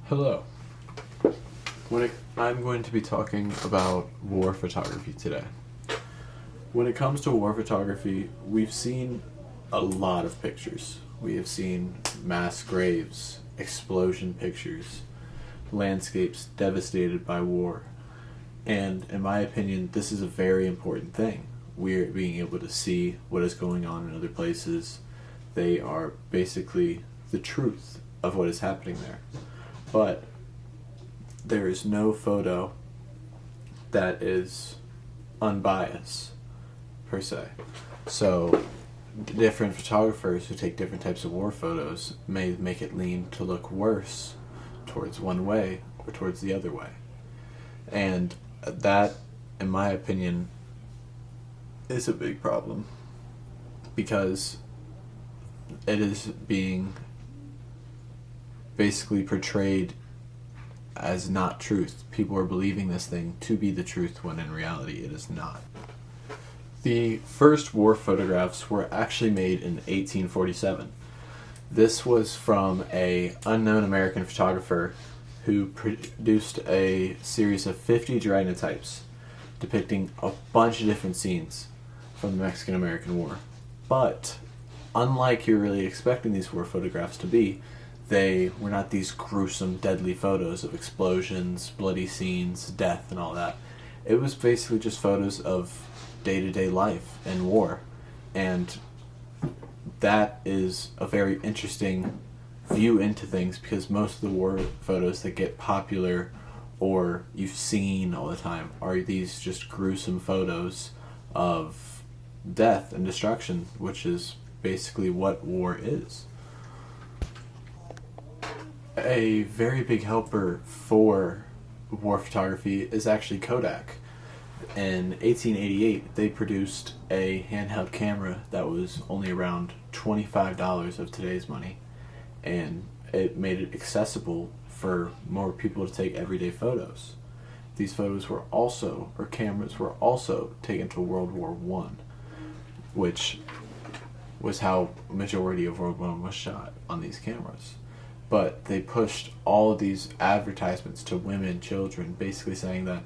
Hello. I'm going to be talking about war photography today. When it comes to war photography, we've seen a lot of pictures. We have seen mass graves, explosion pictures, landscapes devastated by war. And in my opinion, this is a very important thing. We're being able to see what is going on in other places. They are basically the truth of what is happening there. But there is no photo that is unbiased, per se. So, different photographers who take different types of war photos may make it lean to look worse towards one way or towards the other way. And that, in my opinion, is a big problem because it is being basically portrayed as not truth. People are believing this thing to be the truth when in reality it is not. The first war photographs were actually made in 1847. This was from an unknown American photographer who produced a series of 50 daguerreotypes depicting a bunch of different scenes from the Mexican-American War. But unlike you're really expecting these war photographs to be, they were not these gruesome, deadly photos of explosions, bloody scenes, death, and all that. It was basically just photos of day-to-day life and war. And that is a very interesting view into things because most of the war photos that get popular or you've seen all the time are these just gruesome photos of death and destruction, which is basically what war is. A very big helper for war photography is actually Kodak. In 1888, they produced a handheld camera that was only around $25 of today's money, and it made it accessible for more people to take everyday photos. These photos were also, or cameras were also taken to World War One, which was how majority of World War One was shot on these cameras. But they pushed all of these advertisements to women, children, basically saying that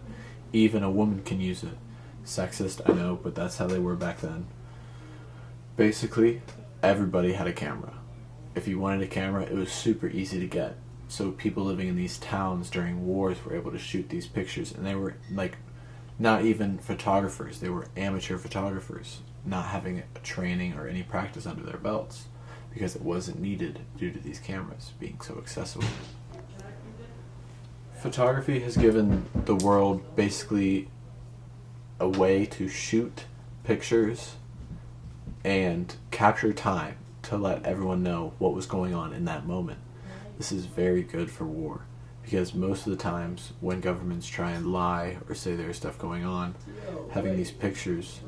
even a woman can use it. Sexist, I know, but that's how they were back then. Basically, everybody had a camera. If you wanted a camera, it was super easy to get. So people living in these towns during wars were able to shoot these pictures, and they were like not even photographers, they were amateur photographers, not having a training or any practice under their belts, because it wasn't needed due to these cameras being so accessible. Photography has given the world basically a way to shoot pictures and capture time to let everyone know what was going on in that moment. This is very good for war because most of the times when governments try and lie or say there's stuff going on, having these pictures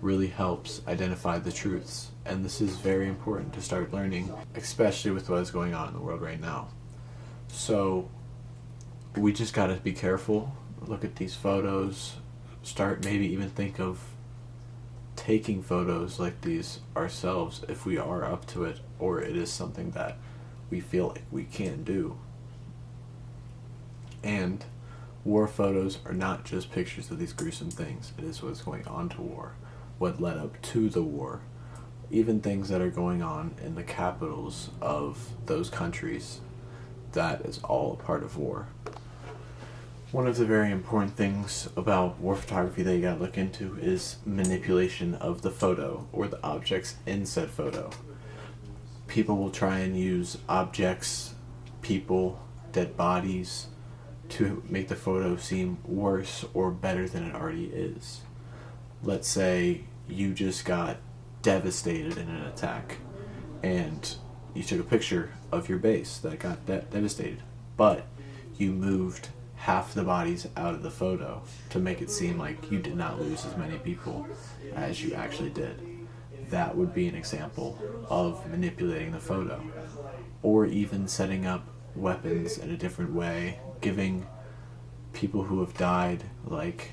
really helps identify the truths. And this is very important to start learning, especially with what is going on in the world right now. So we just got to be careful, look at these photos, start maybe even think of taking photos like these ourselves if we are up to it or it is something that we feel like we can do. And war photos are not just pictures of these gruesome things. It is what's going on to war, what led up to the war, even things that are going on in the capitals of those countries. That is all a part of war. One of the very important things about war photography that you gotta look into is manipulation of the photo or the objects in said photo. People will try and use objects, people, dead bodies, to make the photo seem worse or better than it already is. Let's say you just got devastated in an attack and you took a picture of your base that got devastated, but you moved half the bodies out of the photo to make it seem like you did not lose as many people as you actually did. That would be an example of manipulating the photo. Or even setting up weapons in a different way, giving people who have died, like,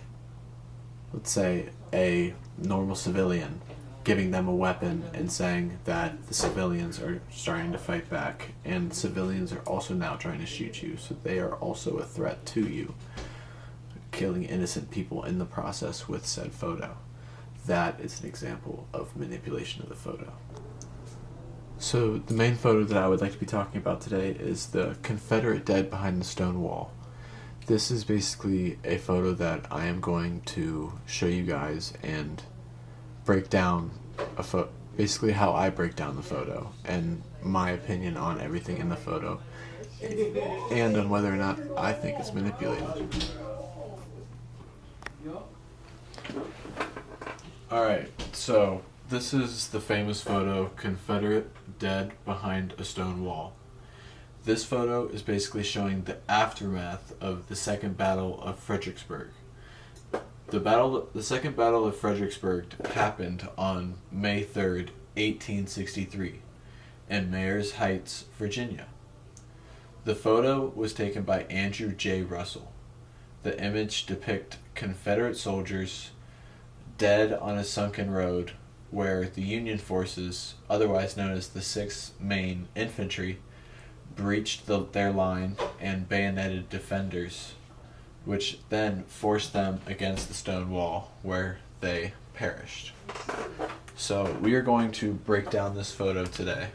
let's say, a normal civilian giving them a weapon and saying that the civilians are starting to fight back, and civilians are also now trying to shoot you, so they are also a threat to you, killing innocent people in the process with said photo. That is an example of manipulation of the photo. So the main photo that I would like to be talking about today is the Confederate dead behind the stone wall. This is basically a photo that I am going to show you guys and break down basically how I break down the photo and my opinion on everything in the photo and on whether or not I think it's manipulated. Alright, so this is the famous photo, Confederate dead behind a stone wall. This photo is basically showing the aftermath of the Second Battle of Fredericksburg. The Second Battle of Fredericksburg happened on May 3rd, 1863, in Mayors Heights, Virginia. The photo was taken by Andrew J. Russell. The image depicts Confederate soldiers dead on a sunken road where the Union forces, otherwise known as the 6th Maine Infantry, breached their line and bayoneted defenders, which then forced them against the stone wall where they perished. So we are going to break down this photo today.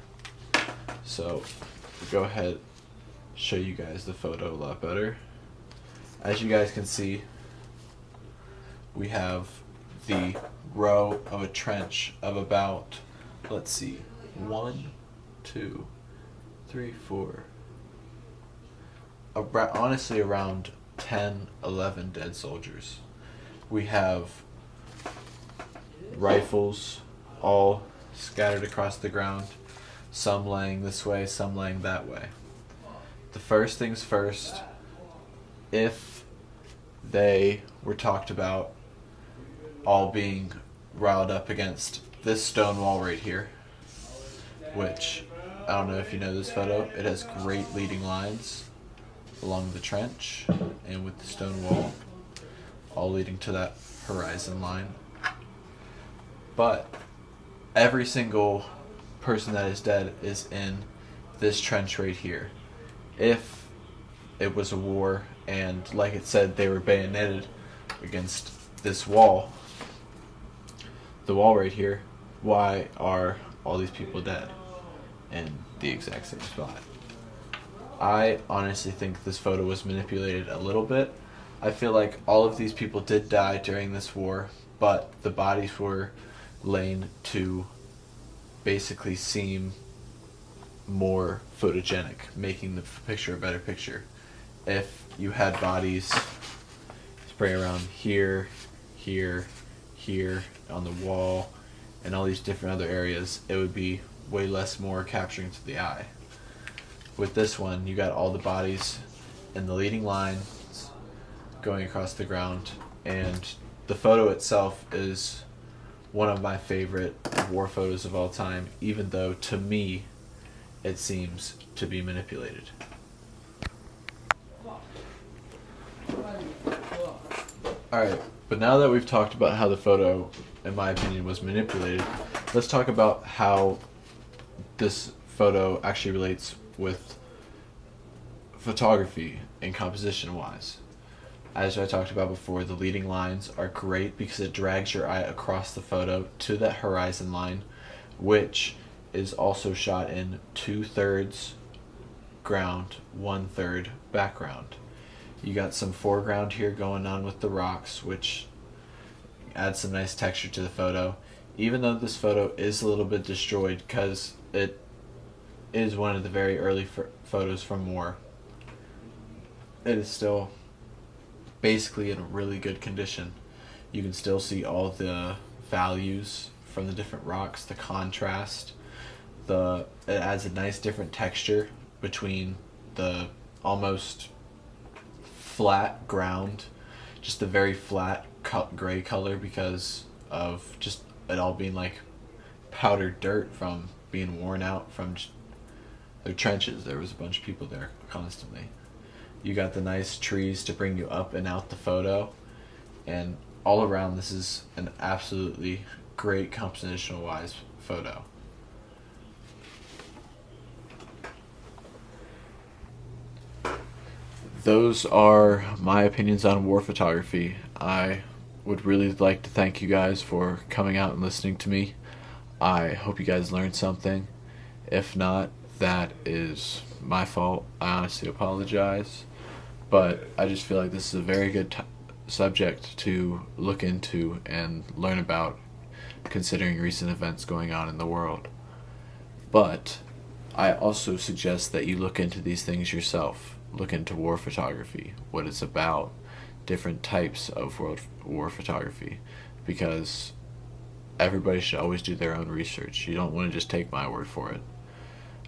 So go ahead, show you guys the photo a lot better. As you guys can see, we have the row of a trench of about, let's see, 1, 2, 3, 4, honestly around 10, 11 dead soldiers. We have rifles all scattered across the ground, some laying this way, some laying that way. The first things first, if they were talked about all being riled up against this stone wall right here, which, I don't know if you know this photo, it has great leading lines along the trench and with the stone wall, all leading to that horizon line. But every single person that is dead is in this trench right here. If it was a war and, like it said, they were bayoneted against this wall, the wall right here, why are all these people dead in the exact same spot? I honestly think this photo was manipulated a little bit. I feel like all of these people did die during this war, but the bodies were laid to basically seem more photogenic, making the picture a better picture. If you had bodies spray around here, here, here, on the wall, and all these different other areas, it would be way less more capturing to the eye. With this one, you got all the bodies in the leading lines going across the ground, and the photo itself is one of my favorite war photos of all time, even though to me it seems to be manipulated. Alright, but now that we've talked about how the photo, in my opinion, was manipulated, let's talk about how this photo actually relates with photography and composition wise. As I talked about before, the leading lines are great because it drags your eye across the photo to that horizon line, which is also shot in 2/3 ground, 1/3 background. You got some foreground here going on with the rocks, which adds some nice texture to the photo. Even though this photo is a little bit destroyed because it is one of the very early photos from war, it is still basically in really good condition. You can still see all the values from the different rocks, the contrast, it adds a nice different texture between the almost flat ground, just a very flat gray color because of just it all being like powdered dirt from being worn out from the trenches. There was a bunch of people there constantly. You got the nice trees to bring you up and out the photo, and all around this is an absolutely great compositional wise photo. Those are my opinions on war photography. I would really like to thank you guys for coming out and listening to me. I hope you guys learned something. If not, that is my fault. I honestly apologize. But I just feel like this is a very good subject to look into and learn about, considering recent events going on in the world. But I also suggest that you look into these things yourself. Look into war photography, what it's about, different types of world war photography, because everybody should always do their own research. You don't want to just take my word for it.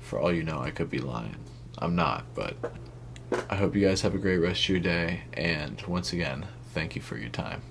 For all you know, I could be lying. I'm not, but I hope you guys have a great rest of your day, and once again, thank you for your time.